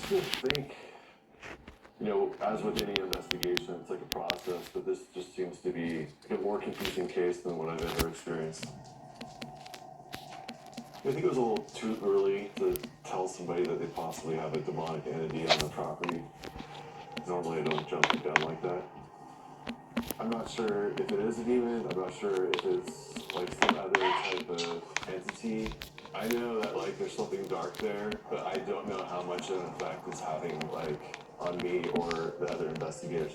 still think, as with any investigation, it's like a process, but this just seems to be a more confusing case than what I've ever experienced. I think it was a little too early to tell somebody that they possibly have a demonic entity on their property. Normally I don't jump the gun like that. I'm not sure if it is a demon, I'm not sure if it's like some other type of entity. I know that there's something dark there, but I don't know how much of an effect it's having on me or the other investigators.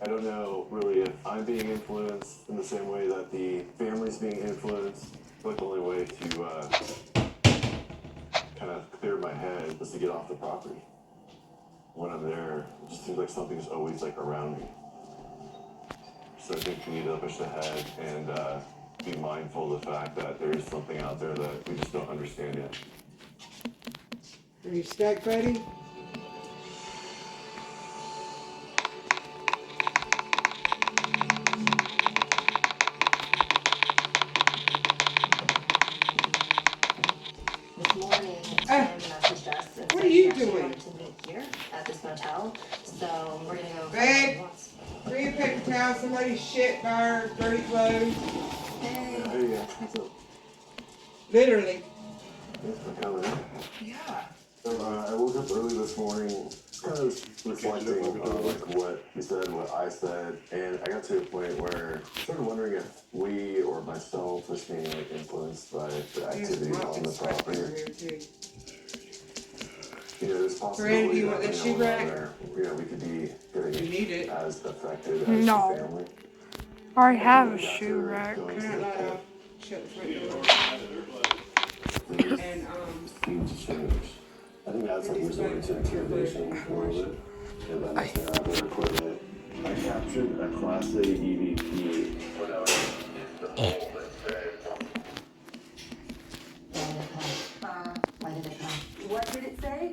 I don't know really if I'm being influenced in the same way that the family's being influenced. But the only way to kind of clear my head is to get off the property. When I'm there, it just seems like something's always around me. So I think we need to push ahead and be mindful of the fact that there is something out there that we just don't understand yet. Are you stuck, buddy? This morning, Tim messaged us and what said are you she doing? wanted to meet here at this motel. So we're gonna go. Babe, bring a paper towel. Somebody's shit by her dirty clothes. Hey. Hey, what's up? Literally. Thanks for coming in. Yeah. So, I woke up early this morning, kind of reflecting on what you said, what I said, and I got to a point where I started wondering if we or myself was being influenced by the activity on the property. There's possibility you want that shoe rack? we could be You need it. as affected as No. the family. I already have a shoe rack. Turn that light off. Shut the front door. And Seems to change. I think that's resorting to intimidation a little bit. And then messing around with their equipment. I captured a Class A EVP when I was in the hole Why did it come? What did it say?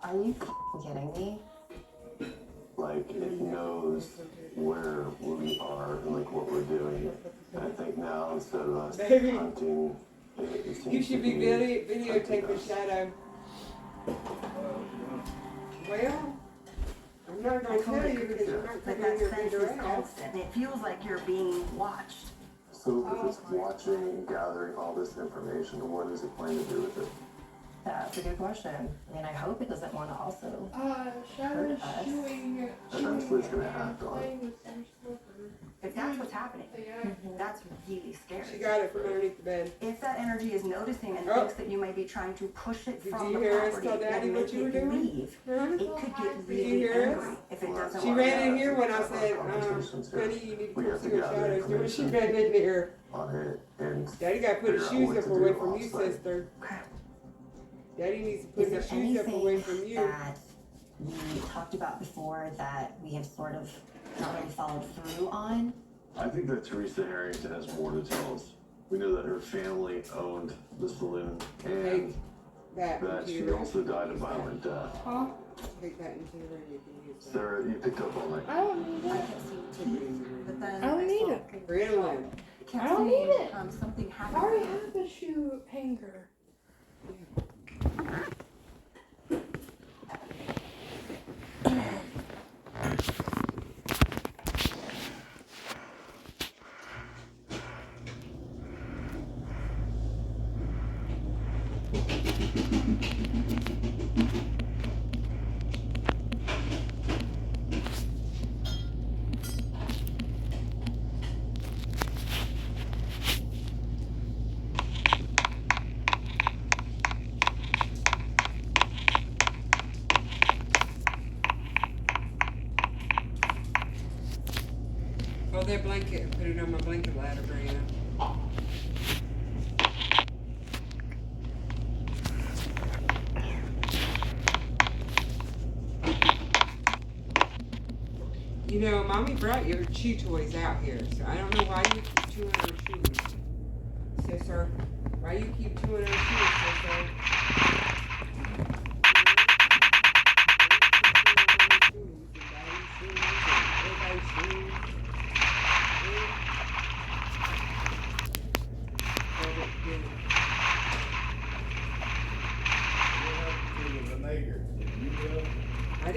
Are you kidding me? It knows where we are and what we're doing. And I think now instead of us Baby. hunting, it seems you should be to videotaping Shadow. Well, I'm not going to tell you because you're not But coming in that here sense to is direct. constant. It feels like you're being watched. So if it's watching and gathering all this information, what is it planning to do with it? That's a good question. I mean, I hope it doesn't want to also. Shadow's chewing Eventually it's gonna act on it. playing with some stuff. If that's what's happening, Yeah. that's really She scary. got it from underneath the bed. If that energy is noticing and Oh. thinks that you might be trying to push it Did from you the hear us property tell Daddy and what make you were it doing? leave, Huh? it could get Did you really hear us? angry if it doesn't She want ran to. in here when I said, honey, you need to come see what Shadow's doing. She ran in here. On it and Daddy got to put his figure out shoes what up to away do from you, offsite. sister. Okay. Daddy needs to Is put there his shoes up away anything from you. that we talked about before that we have sort of not really followed through on? I think that Teresa Harrington has more to tell us. We know that her family owned the saloon and That that she computer. also died a violent death. Huh? Take that into the room. You can use that. Sarah, you picked up on I that. don't need I it. can't see Take it in the room. but then I don't need saw it. Ritalin. kept I don't seeing, need it. something I already happening. have a shoe hanger. Hold that blanket and put it on my blanket ladder, Brianna. Mommy brought your chew toys out here, so I don't know why you keep chewing on shoes. Sister, why you keep chewing on shoes, sister?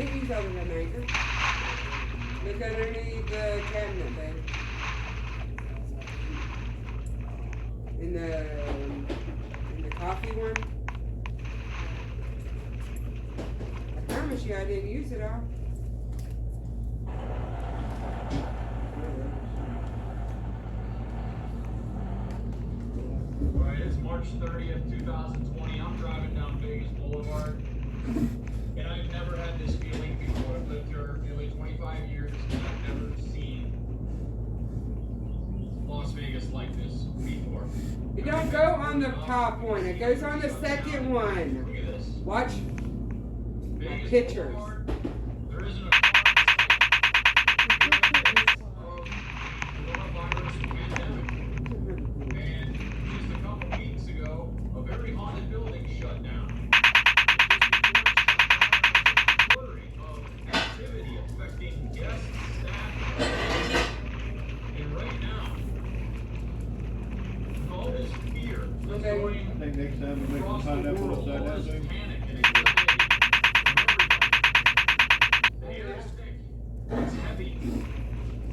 didn't use other than anchor. Look underneath the cabinet, babe. In the coffee one. I promise you I didn't use it all. Alright, it's March 30th, 2020. I'm driving down Vegas Boulevard. And I've never had this feeling before. I've lived here nearly 25 years and I've never seen Las Vegas like this before. It don't go on the top one. It goes on the second one. Look at this. Watch my Vegas pictures. Boulevard, there isn't a coronavirus pandemic. And just a couple weeks ago, a very haunted building shut down. Flurry of activity affecting guests, staff, and right now, with all this fear that's Okay. going I think next time we make them across the pineapple world, upside all down this thing. panic and anxiety from everybody. The air is thick, it's heavy,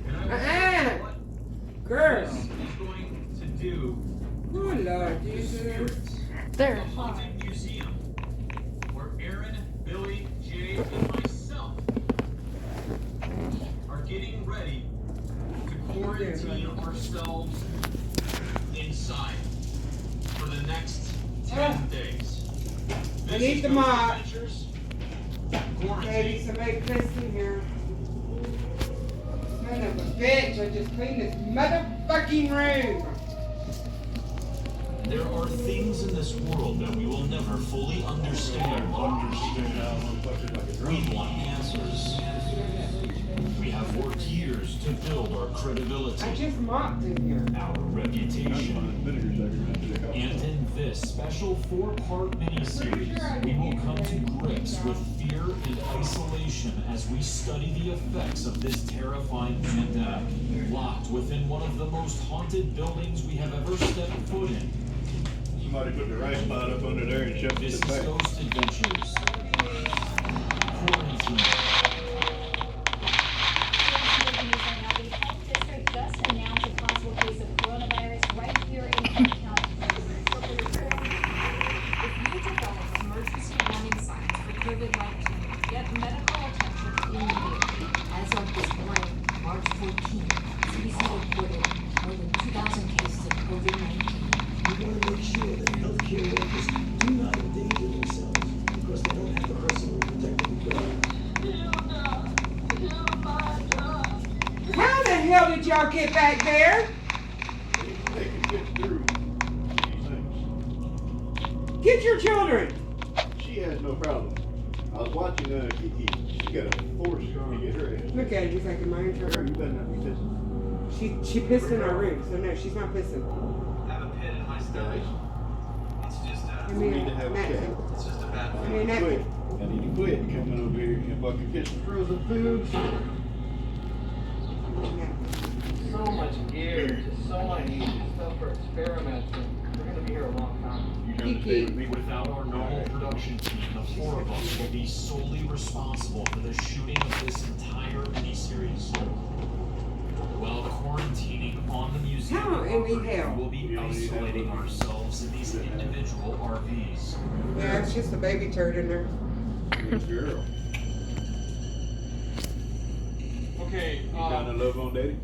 and I will tell you what Girl. this is going to do Oh, Lord the Jesus. spirits. There. The Haunted Museum, where Aaron, Billy, Jay, and myself are getting ready to quarantine ourselves inside for the next 10 days. I This need is the Ghost mop. Adventures Baby, Quarantine. somebody piss in here. Son of a bitch, I just cleaned this motherfucking room. There are things in this world that we will never fully understand. We want answers. We have worked years to build our I credibility, just mopped in here. our reputation. And in this special 4-part miniseries, we will come to grips with fear and isolation as we study the effects of this terrifying pandemic, locked within one of the most haunted buildings we have ever stepped foot in. Somebody put the rice pot up under there and shoved This it is back. Ghost Adventures. Quarantine. The health district just announced a possible case of coronavirus right here in Clark County. If you develop emergency warning signs for COVID-19, get medical attention immediately. As of this morning, March 14th, CDC reported more than 2,000 cases of COVID-19. We want to make sure that healthcare workers do not endanger themselves because they don't have the personal protective equipment. How the hell did y'all get back there? They can get through these things. Get your children. She has no problem. I was watching Kiki. She got a force to get her ass. Look at it, he's like, am I in Girl, trouble? you better not be pissing. She pissed in our room, so no, she's not pissing. I have a pit in my stomach. It's just Give We me need to a have a napkin. chat. it's just a bad Give me a thing. napkin. I need to quit coming over here and fucking get some frozen foods. So much gear, just so many stuff for experiments, and we're gonna be here a long time. You trying to stay with me? Without our normal production team, the 4 of us will be solely responsible for the shooting of this entire miniseries. While quarantining on the museum How in the property, hell? we will be isolating ourselves in these individual RVs. Yeah, it's just a baby turd in there. Good girl. Okay, You trying to love on daddy?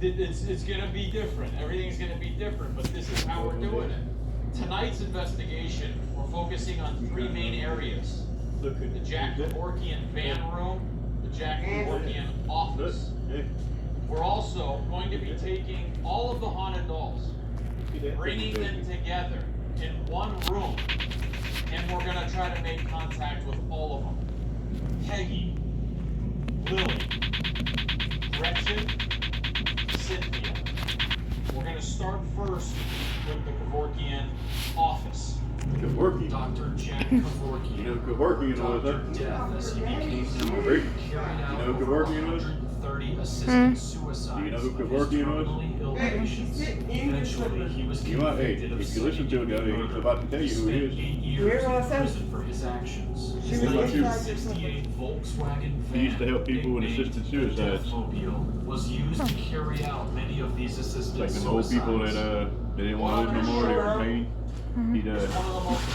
it's gonna be different. Everything's gonna be different, but this is how we're doing it. Tonight's investigation, we're focusing on 3 main areas. Look at The Jack Kevorkian van room, the Jack Kevorkian office. We're also going to be taking all of the haunted dolls, bringing them together in one room, and we're gonna try to make contact with all of them. Peggy, Lily, Gretchen, Cynthia. We're gonna start first with the Kevorkian office. Kevorkian. Dr. Jack You Kevorkian, know Kevorkian was Dr. that? Death, as he became known, Rick, carried out you know over Kevorkian was? 130 30 assisted suicides. Do you know who of could his work you know? terminally ill Hey, patients. sit in your Eventually, slippers. he was You might, hey, convicted of if you listen to second a guy, he's murder. about to tell you who Spent he 8 is. years Hear what I in said? prison for his actions. She His was inside your 1968 Volkswagen He van, used to help people with nicknamed assisted the suicides. Deathmobile, was used to carry out many of these assisted Like the suicides. old people that they didn't want to live no more, they were in pain.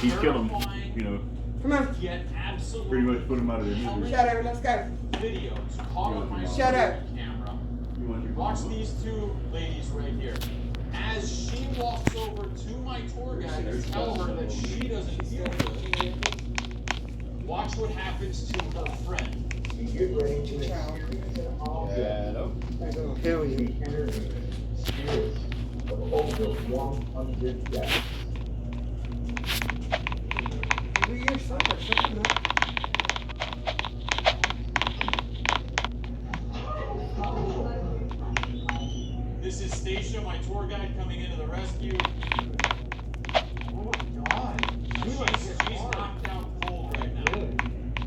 He'd kill them, you know, Come on. Yet absolutely pretty much put them out of their misery. Shut up. Let's go. videos caught on my Shut up. security camera. You want your Watch these two ladies right here. As she walks over to my tour guide to tell her that she doesn't feel good, watch what happens to her friend. You get ready to experience an object. I'm gonna kill you. Energy, spirits of over 100 deaths. Do your supper. Come on. This is Stacia, my tour guide, coming into the rescue. Oh my god. She's knocked out cold right now.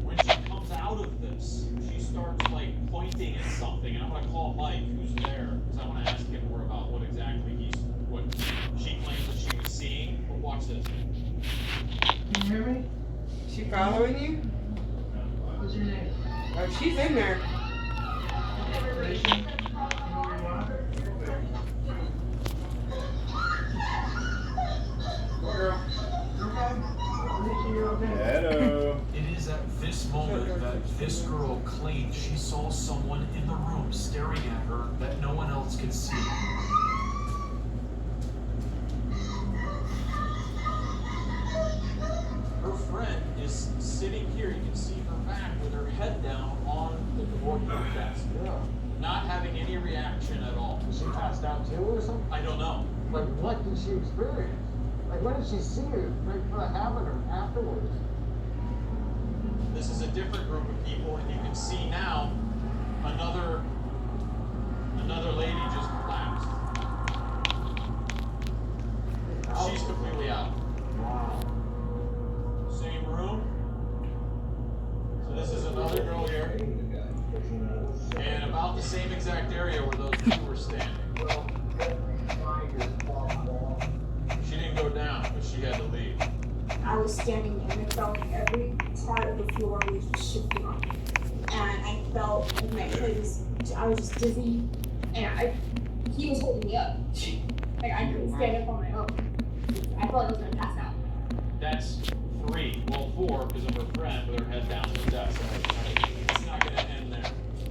When she comes out of this, she starts like pointing at something, and I'm gonna call Mike, who's there, because I want to ask him more about what exactly what she claims that she was seeing. But watch this. Can you hear me? She following you? What's your name? Oh, she's in there. Relation? Girl. Hello. It is at this moment that this girl claims she saw someone in the room staring at her that no one else could see. Her friend is sitting here. You can see her back with her head down on the Kevorkian desk. Yeah. Not having any reaction at all. Was she passed out too or something? I don't know. Like, what did she experience? Like, when did she see it? Like, what happened or afterwards? This is a different group of people, and you can see now another lady just collapsed. She's completely out. Wow. Same room. So this is another girl here, and about the same exact area where those two were standing. She didn't go down, but she had to leave. I was standing there and it felt like every part of the floor was just shifting on me. And I felt like my head was, I was just dizzy. And he was holding me up. Like I couldn't stand up on my own. I felt like I was gonna pass out. That's 3, well 4, because of her friend with her head down to the desk. It's not gonna end there.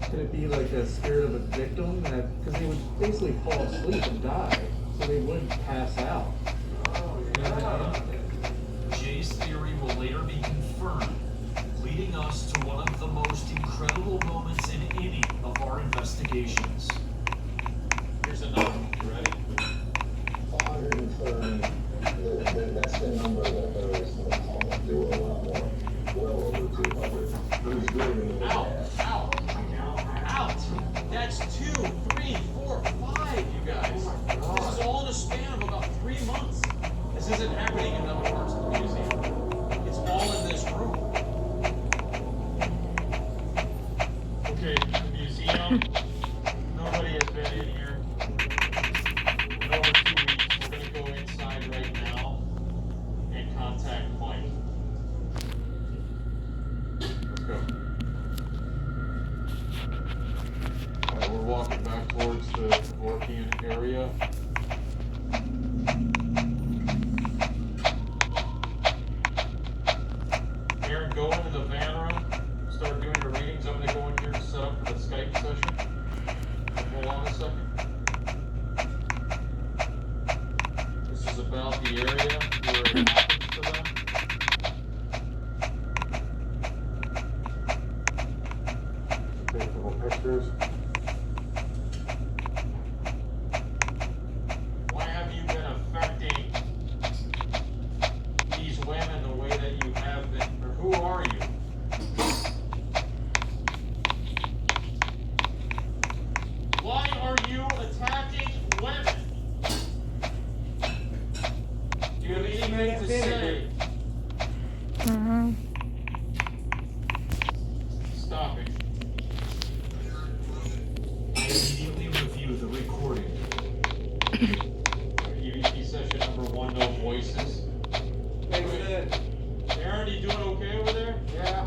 Could it be like a spirit of a victim? Because they would basically fall asleep and die, so they wouldn't pass out. Jay's theory will later be confirmed, leading us to one of the most incredible moments in any of our investigations. Here's another one. You ready? 130. That's the number that there is. There were a lot more. Well over 200. Who's doing it? Out! That's 2, 3, 4, 5, you guys. This is all in a span of about 3 months. This isn't happening in other parts of the museum. It's all in this room. Okay, the museum. Nobody has been in here in over 2 weeks. We're gonna go inside right now and contact Mike. Let's go. Alright, we're walking back towards the Kevorkian area. Aaron, go into the van room, start doing your readings. I'm gonna go in here to set up for the Skype session. Hold on a second. This is about the area where it happens to them. Take a couple pictures. Why have you been affecting these women the way that you have been? Or who are you? Why are you attacking women? Do you have anything to say? Mm-hmm. Stop it. voices. Wait, look. Aaron, you doing okay over there? Yeah.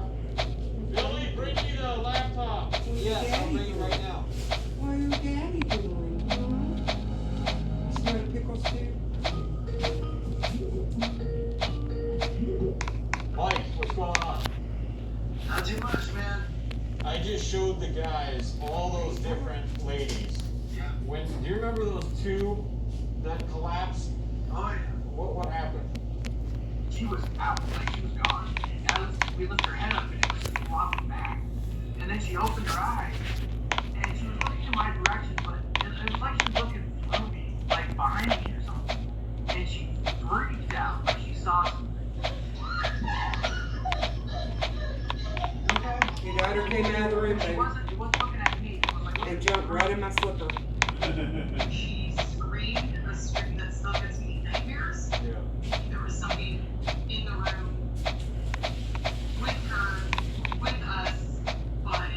Billy, bring me the laptop. Yes, I'll bring it right now. What are your daddy doing? Huh? Smell pickles too? Mike, what's going on? Not too much, man. I just showed the guys all those different ladies. Yeah. Do you remember those two that collapsed? Oh, yeah. What happened? She was out, like she was gone. We lifted her head up and it was just flopping back. And then she opened her eyes and she was looking in my direction, but it was like she was looking through me, like behind me or something. And she freaked out, like she saw something. Okay. Your daughter came out of the room, She baby, wasn't looking at me. It was like and jumped right in my slipper. she screamed a scream that still gives me nightmares. Yeah. There was somebody in the room with her, with us, but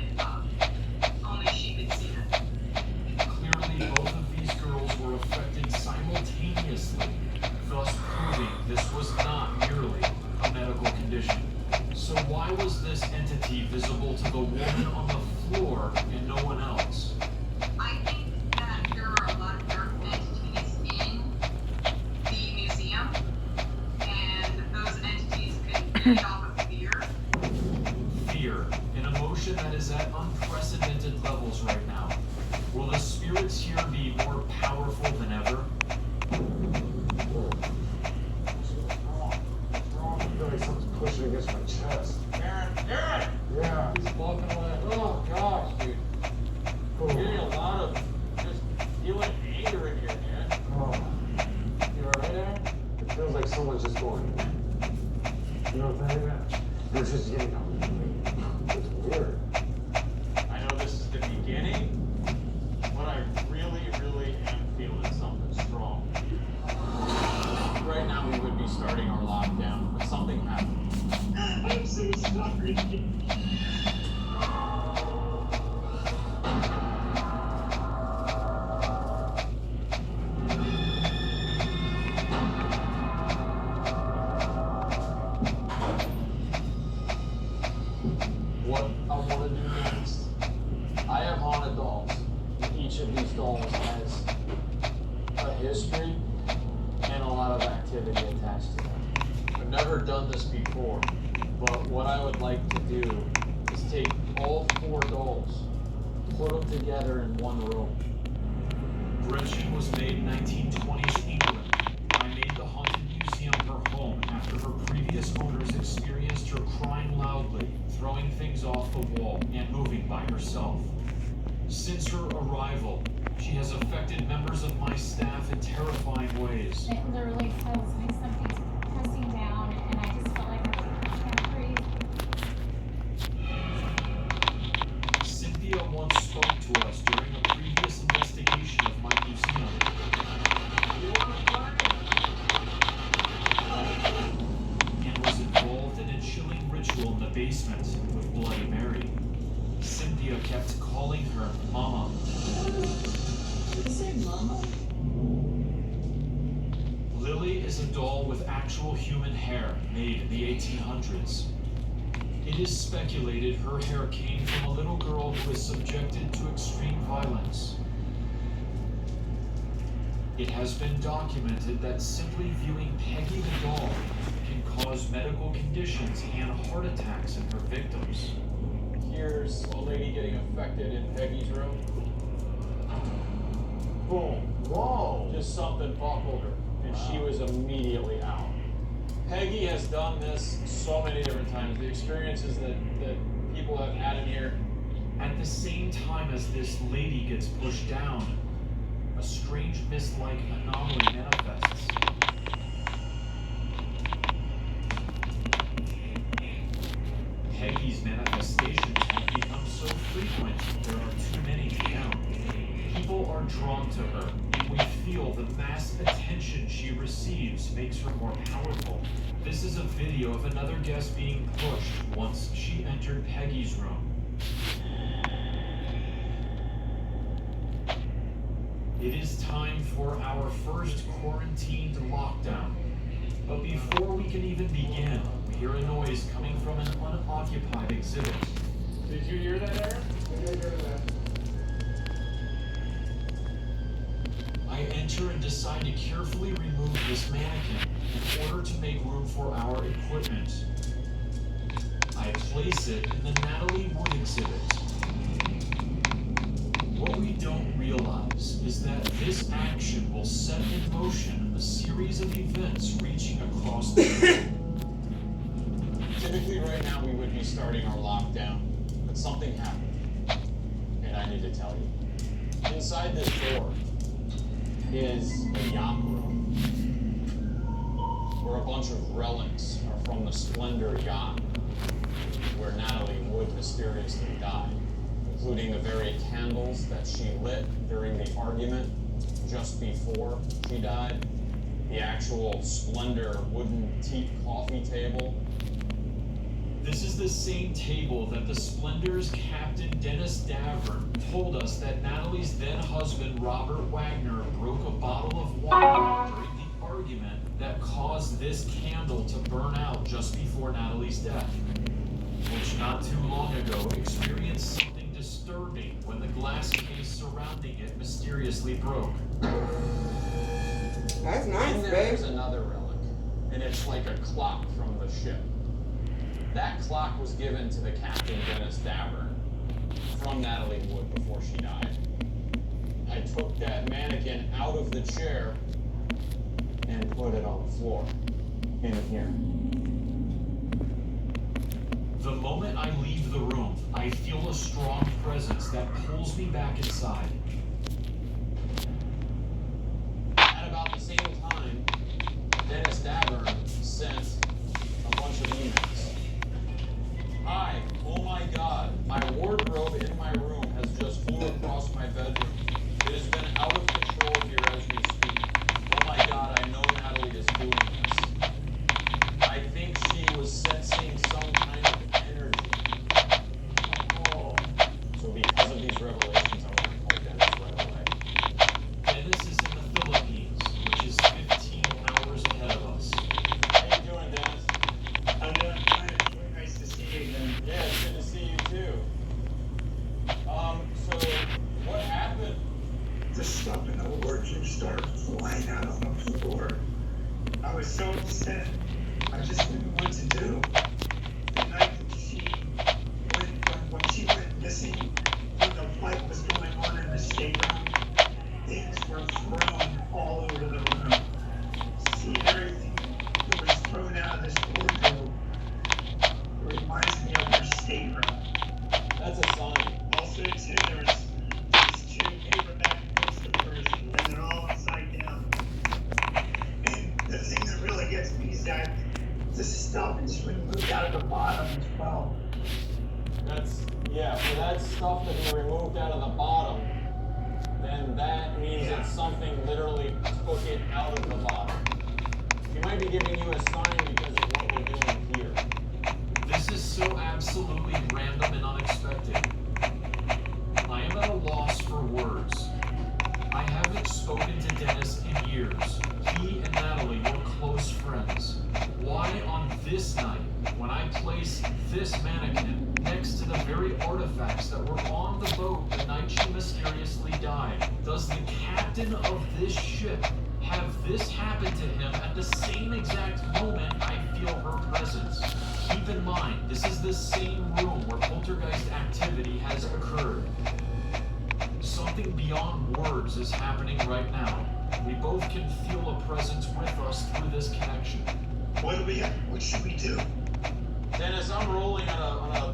only she could see it. Clearly, both of these girls were affected simultaneously, thus proving this was not merely a medical condition. So why was this entity visible to the woman on the floor and no one else? I think that there are a lot of dark entities in the museum, and those entities could feed off of fear. Fear, an emotion that is at unprecedented levels right now. Will the spirits here be more powerful than ever? I feel like something's pushing against my chest. Aaron! Yeah. He's walking away. Oh gosh, dude. You're getting a lot of just feeling anger in here, man. Oh, You alright, Aaron? it feels like someone's just going. You know what I'm saying? It's just getting. It's weird. I know this is the beginning, but I really, really am feeling something strong. Right now we would be starting our lockdown, but something happened. I'm so sorry. What I want to do next, I have haunted dolls. Each of these dolls has a history and a lot of activity attached to them. I've never done this before, but what I would like to do is take all 4 dolls, put them together in one room. Gretchen was made in 1920s England. I made the Haunted Museum her home after her previous owners experienced her crying loudly, throwing things off the wall, and moving by herself. Since her arrival, she has affected members of my staff in terrifying ways. It literally feels like something's pressing down, and I just felt like I can't breathe. Cynthia once spoke to us during a previous investigation of my museum. And was involved in a chilling ritual in the basement with Bloody Mary. Cynthia kept calling her Mama. Did you say mama? Lily is a doll with actual human hair made in the 1800s. It is speculated her hair came from a little girl who was subjected to extreme violence. It has been documented that simply viewing Peggy the doll can cause medical conditions and heart attacks in her victims. Here's a lady getting affected in Peggy's room. Boom. Whoa. Just something buckled her, and she was immediately out. Peggy has done this so many different times. The experiences that people have had in here. At the same time as this lady gets pushed down, a strange mist-like anomaly manifests. Peggy's manifestations have become so frequent, there are too many to count. People are drawn to her, and we feel the mass attention she receives makes her more powerful. This is a video of another guest being pushed once she entered Peggy's room. It is time for our first quarantined lockdown. But before we can even begin, we hear a noise coming from an unoccupied exhibit. Did you hear that, Aaron? I did hear that. I enter and decide to carefully remove this mannequin in order to make room for our equipment. I place it in the Natalie Wood exhibit. What we don't realize is that this action will set in motion a series of events reaching across the world. Typically right now we would be starting our lockdown, but something happened, and I need to tell you. Inside this door is a yacht room, where a bunch of relics are from the Splendor yacht, where Natalie Wood mysteriously died, including the very candles that she lit during the argument just before she died, the actual Splendor wooden teak coffee table. This is the same table that the Splendor's Captain Dennis Davern told us that Natalie's then-husband Robert Wagner broke a bottle of wine during the argument that caused this candle to burn out just before Natalie's death, which not too long ago experienced something disturbing when the glass case surrounding it mysteriously broke. That's nice, And babe. there's another relic, and it's like a clock from the ship. That clock was given to the Captain Dennis Davern from Natalie Wood before she died. I took that mannequin out of the chair and put it on the floor in here. The moment I leave the room, I feel a strong presence that pulls me back inside. At about the same time, Dennis Davern sent a bunch of emails. Hi, oh my God, my wardrobe in my room has just flew across my bedroom. It has been out of control here as we speak. Oh my God, I know Natalie is doing this. I think she was sensing some kind of energy. Oh. So because of these revelations, I want to call Dennis right away. Dennis is in the Philippines, which is 15 hours ahead of us. How you doing, Dennis? I'm doing fine. It's really nice to see you again. Yeah, it's good to see you too. So what happened? The stuff in the wardrobe started flying out on the floor. I was so upset. I just didn't know what to do. The night that when she went missing, when the fight was going on in the stateroom, things were thrown all over the room. See, everything that was thrown out of this wardrobe reminds me of her stateroom. That's a sign. Also, too, there's these two paperback books of hers, and they're all upside down. And the thing that really gets me is that the stuff is removed out of the bottom as well. For that stuff to be removed out of the bottom, then that means that something literally took it out of the bottom. She might be giving you a sign because of what we're doing here. This is so absolutely random and unexpected. I am at a loss for words. I haven't spoken to Dennis in years. He and Natalie were close friends. Why on this night, when I place this mannequin next to the very artifacts that were on the boat the night she mysteriously died, does the captain of this ship have this happen to him at the same exact moment I feel her presence? Keep in mind, this is the same room where poltergeist activity has occurred. Something beyond words is happening right now. We both can feel a presence with us through this connection. What should we do? Dennis, I'm rolling on a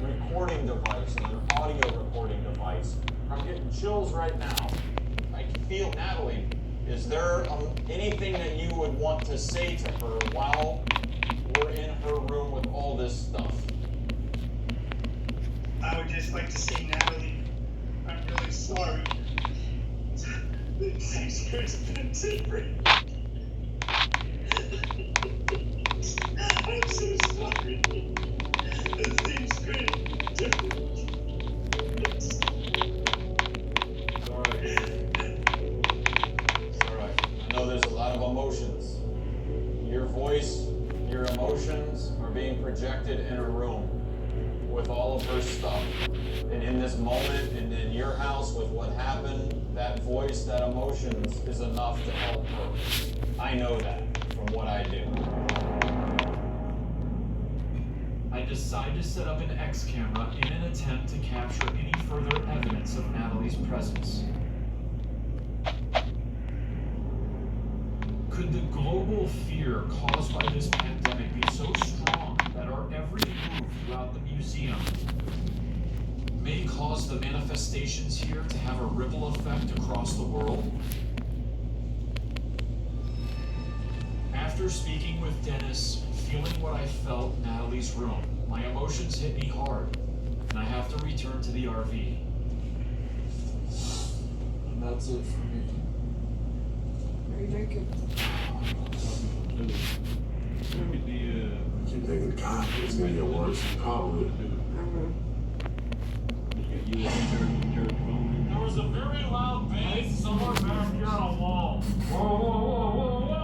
recording device, an audio recording device. I'm getting chills right now. I can feel Natalie. Is there anything that you would want to say to her while we're in her room with all this stuff? I would just like to say, Natalie, I'm really sorry. Things could have been different. I'm so sorry. Things could have been different. It's alright. I know there's a lot of emotions. your voice, your emotions are being projected in a room with all of her stuff. And in this moment and in your house with what happened, that voice, that emotions is enough to help her. I know that from what I do. I decide to set up an X camera in an attempt to capture any further evidence of Natalie's presence. Could the global fear caused by this pandemic be so strong that our every move throughout the museum may cause the manifestations here to have a ripple effect across the world? After speaking with Dennis, feeling what I felt in Natalie's room, my emotions hit me hard, and I have to return to the RV. And that's it for me. Are you drinking? I keep thinking, God, it's gonna get worse. Probably. There was a very loud bang somewhere back here on a wall. Whoa, whoa, whoa, whoa, whoa!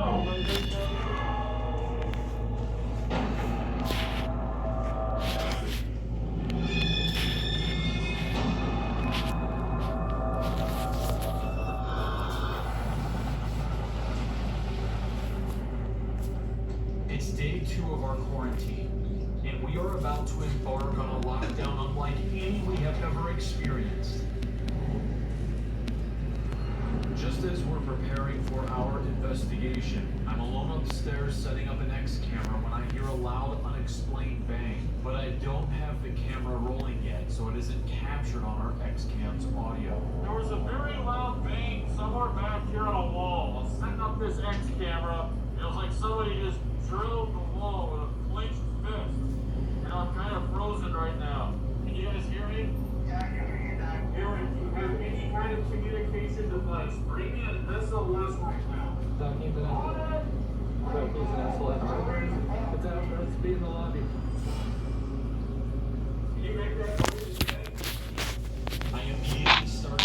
It's day 2 of our quarantine, and we are about to embark on a lockdown unlike any we have ever experienced. Just as we're preparing for our investigation, I'm alone upstairs setting up an X camera when I hear a loud, unexplained bang. But I don't have the camera rolling yet, so it isn't captured on our X-Cam's audio. There was a very loud bang somewhere back here on a wall. I'm setting up this X camera. It was like somebody just drilled the wall with a clenched fist. And I'm kind of frozen right now. Can you guys hear me? Yeah, I can hear you now. Aaron, do you have any kind of communication device? Bring in SOS right now. Talking to that. Talking to that select. It's out. Let's be in the lobby. Can you make that noise again? I immediately start.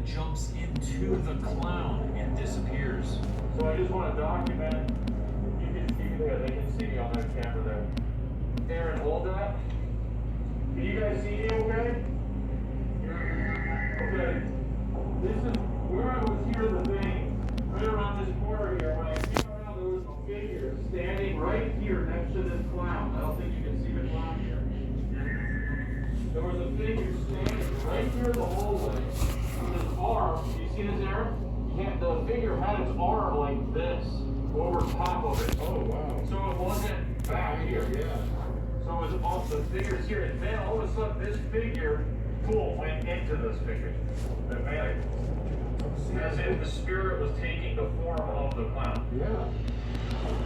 Jumps into the clown and disappears. So I just want to document. You can see there. They can see me on that camera there. Aaron, hold that. Can you guys see me okay? Okay. This is where I was here the thing. Right around this corner here. When I came around, there was a figure standing right here next to this clown. I don't think you can see the clown here. There was a figure standing right here in the hallway. His arm, you see this, Aaron? The figure had its arm like this over top of it. Oh, wow. So it wasn't back here. Yeah. So it was off the figure's here. And then all of a sudden, this figure, boom, went into this figure. As if the spirit was taking the form of the clown. Yeah.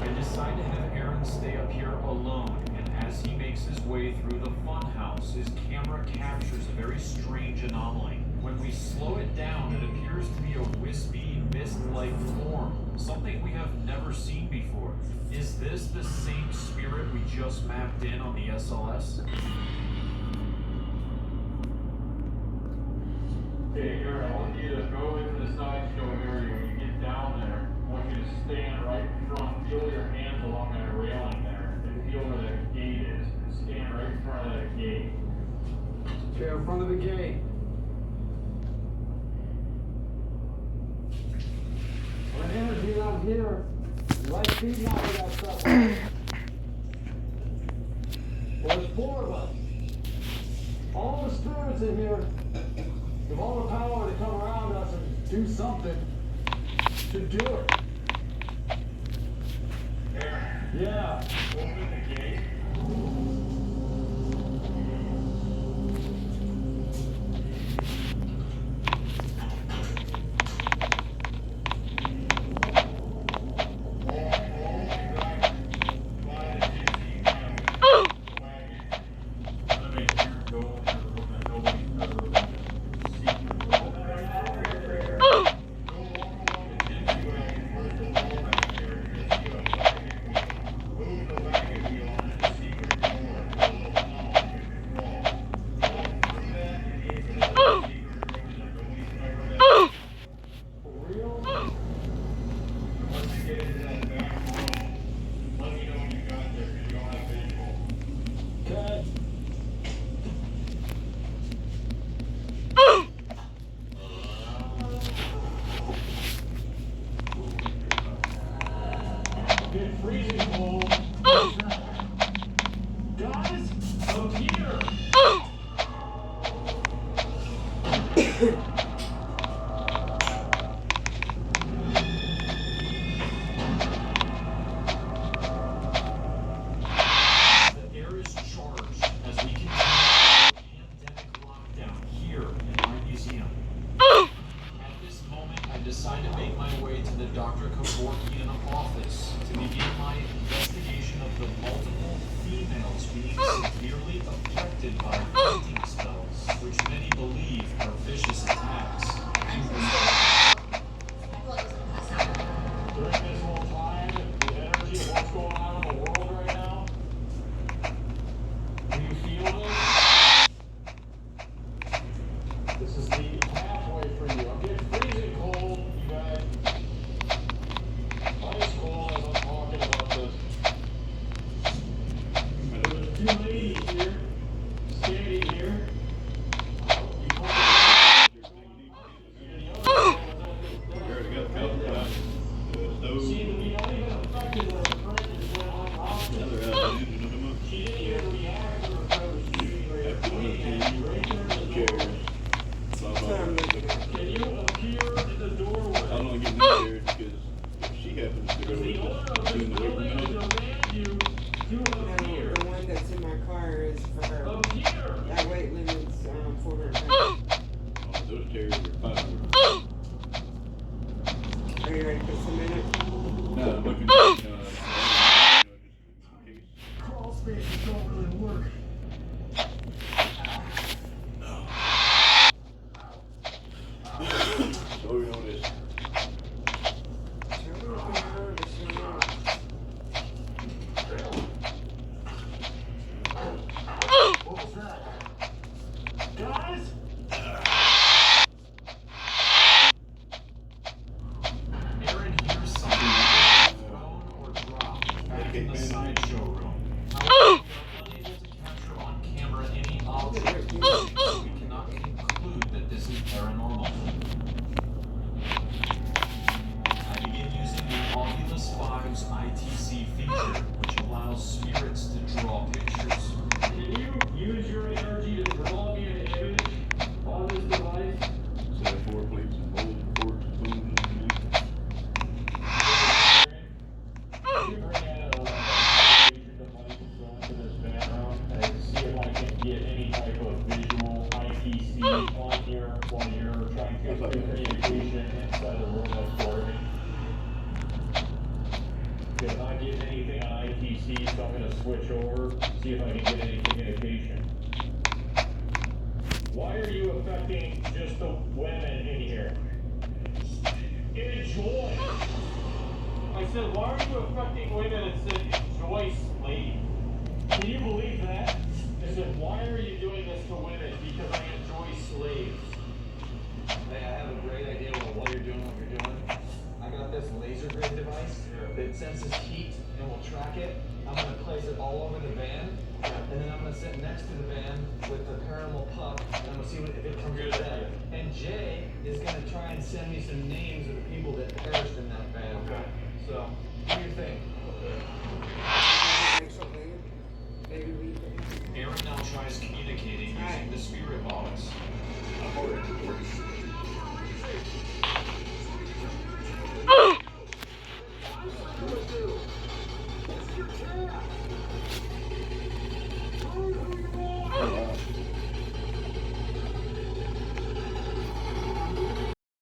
I decide to have Aaron stay up here alone. And as he makes his way through the funhouse, his camera captures a very strange anomaly. When we slow it down, it appears to be a wispy, mist-like form, something we have never seen before. Is this the same spirit we just mapped in on the SLS? Okay, Aaron, I want you to go into the sideshow area. When you get down there, I want you to stand right in front, feel your hands along that railing there, and feel where that gate is. Stand right in front of that gate. Okay, in front of the gate. When energy on here. You like feeding all of that stuff, right? Well, there's 4 of us. All the spirits in here have all the power to come around us and do something. To do it. Yeah. Open the gate. It's freezing cold. Guys, up here. The air is charged as we continue our pandemic lockdown here in my museum. At this moment, I decide to make my way to the Dr. Kevorkian office to begin my investigation of the multiple females being severely affected by hunting spells, which many believe are vicious attacks. During this whole time, the energy of what's going on in the world right now, do you feel this? This is the pathway for you. I'm getting freezing cold, you guys. Ice cold as I'm talking about this. There's 2 ladies here, standing here. Seem to be not even affected when the current is went on opposite. She didn't even react to the approach. Can you appear at the doorway? I don't want to get in there because if she happens to go The owner of this building will demand you to appear. The one that's in my car is for her. Appear. That weight limit's £400. Oh, those chairs are $500. Are you ready for some minute? No, I'm looking at Crawl spaces don't really work. so we know this. What was that? Guys? Aaron hears something thrown or dropped back in the sideshow room. However, we are unable to capture on camera any object, so we cannot conclude that this is paranormal. I begin using the Oculus 5's ITC feature, which allows spirits to draw pictures. Can you use your energy to draw me an image on this device? So 4 plates and bowls and forks and spoons and You bring in a communication device into this van room and see if I can get any type of visual ITC on here while you're trying to get communication inside the room that's for me. If I get anything on ITC, so I'm going to switch over, see if I can get any communication. Why are you affecting just the women in here? Enjoy! I said, why are you affecting women and said enjoy slave? Can you believe that? I said, why are you doing this to women? Because I enjoy slaves. Hey, I have a great idea what you're doing, I got this laser grid device that senses heat and will track it. I'm going to place it all over the van, and then I'm going to sit next to the van with the paranormal pup, and I'm going to see if it comes to bed. And Jay is going to try and send me some names of the people that perished in that van. Okay. tries communicating using the spirit box. I'm already